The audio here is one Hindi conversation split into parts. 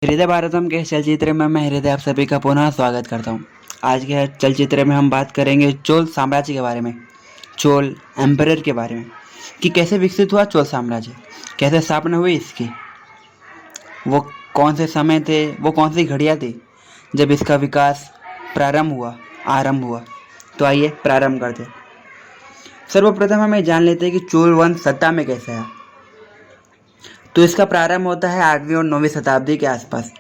हृदय भारतम के चलचित्र में मैं हृदय आप सभी का पुनः स्वागत करता हूँ। आज के चलचित्र में हम बात करेंगे चोल साम्राज्य के बारे में, चोल एम्परर के बारे में कि कैसे विकसित हुआ चोल साम्राज्य, कैसे स्थापना हुई इसकी, वो कौन से समय थे, वो कौन सी घड़ियाँ थी जब इसका विकास आरंभ हुआ। तो आइए प्रारंभ करते हैं। सर्वप्रथम हमें जान लेते हैं कि चोल वंश सत्ता में कैसे आया। तो इसका प्रारंभ होता है 8वीं और 9वीं शताब्दी के आसपास।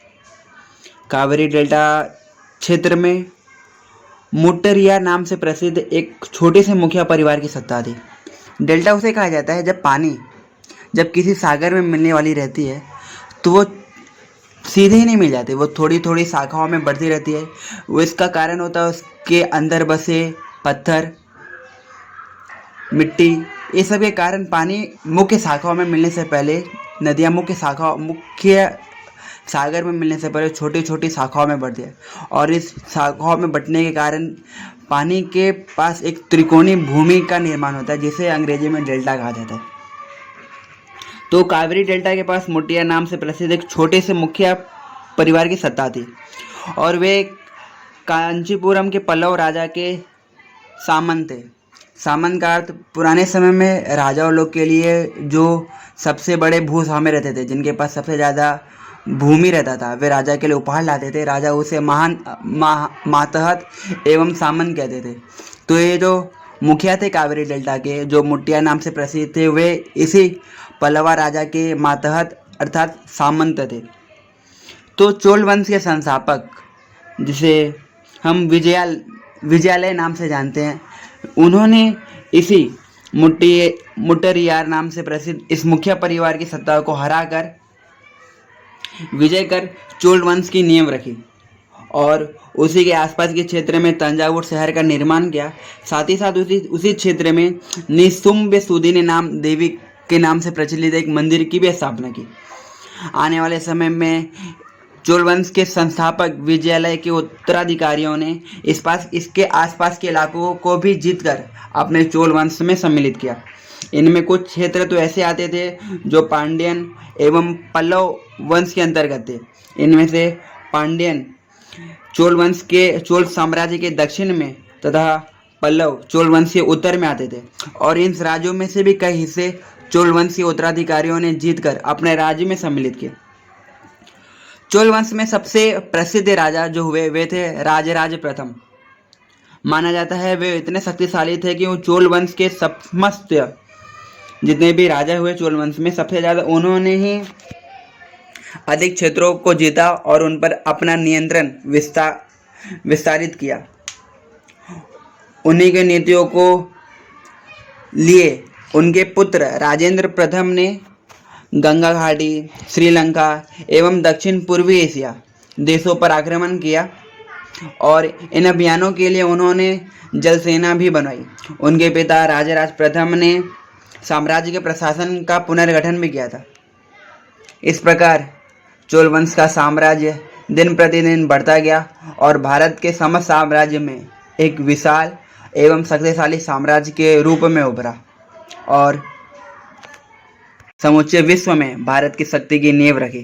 कावेरी डेल्टा क्षेत्र में मुट्टरिया नाम से प्रसिद्ध एक छोटे से मुखिया परिवार की सत्ता थी। डेल्टा उसे कहा जाता है जब पानी किसी सागर में मिलने वाली रहती है तो वो सीधे ही नहीं मिल जाती, वो थोड़ी थोड़ी शाखाओं में बढ़ती रहती है। वो इसका कारण होता है उसके अंदर बसे पत्थर, मिट्टी, ये सब के कारण पानी मुख्य शाखाओं में मिलने से पहले, नदियाँ मुख्य सागर में मिलने से पहले छोटी छोटी शाखाओं में बढ़ती है और इस शाखाओं में बंटने के कारण पानी के पास एक त्रिकोणीय भूमि का निर्माण होता है जिसे अंग्रेजी में डेल्टा कहा जाता है। तो कावेरी डेल्टा के पास मुट्टिया नाम से प्रसिद्ध एक छोटे से मुखिया परिवार की सत्ता थी और वे कांचीपुरम के पल्लव राजा के सामंत थे। सामंत का अर्थ पुराने समय में राजाओं लोग के लिए जो सबसे बड़े भूस्वामी रहते थे, जिनके पास सबसे ज़्यादा भूमि रहता था, वे राजा के लिए उपहार लाते थे। राजा उसे मातहत एवं सामंत कहते थे। तो ये जो मुखिया थे कावेरी डेल्टा के, जो मुट्टिया नाम से प्रसिद्ध थे, वे इसी पल्लवा राजा के मातहत अर्थात सामंत थे। तो चोल वंश के संस्थापक, जिसे हम विजयालय नाम से जानते हैं, उन्होंने इसी मुट्टरियार नाम से प्रसिद्ध इस मुखिया परिवार की सत्ता को हराकर विजय कर चोल वंश की नींव रखी और उसी के आसपास के क्षेत्र में तंजावुर शहर का निर्माण किया। साथ ही साथ उसी क्षेत्र में निशुम्भ सुदिनी नाम देवी के नाम से प्रचलित एक मंदिर की भी स्थापना की। आने वाले समय में चोल वंश के संस्थापक विजयालय के उत्तराधिकारियों ने इसके आसपास के इलाकों को भी जीतकर अपने चोल वंश में सम्मिलित किया। इनमें कुछ क्षेत्र तो ऐसे आते थे जो पांड्यन एवं पल्लव वंश के अंतर्गत थे। इनमें से पांड्यन चोल साम्राज्य के दक्षिण में तथा पल्लव चोल वंश के उत्तर में आते थे और इन राज्यों में से भी कई हिस्से चोल वंश के उत्तराधिकारियों ने जीतकर अपने राज्य में सम्मिलित किए। चोल वंश में सबसे प्रसिद्ध राजा जो हुए वे थे राजराज प्रथम। माना जाता है वे इतने शक्तिशाली थे कि वो चोल वंश के समस्त जितने भी राजा हुए चोल वंश में, सबसे ज़्यादा उन्होंने ही अधिक क्षेत्रों को जीता और उन पर अपना नियंत्रण विस्तारित किया। उन्हीं के नीतियों को लिए उनके पुत्र राजेंद्र प्रथम ने गंगा घाटी, श्रीलंका एवं दक्षिण पूर्वी एशिया देशों पर आक्रमण किया और इन अभियानों के लिए उन्होंने जल सेना भी बनवाई। उनके पिता राजराज प्रथम ने साम्राज्य के प्रशासन का पुनर्गठन भी किया था। इस प्रकार चोल वंश का साम्राज्य दिन प्रतिदिन बढ़ता गया और भारत के समस्त साम्राज्य में एक विशाल एवं शक्तिशाली साम्राज्य के रूप में उभरा और समूचे विश्व में भारत की शक्ति की नींव रखी।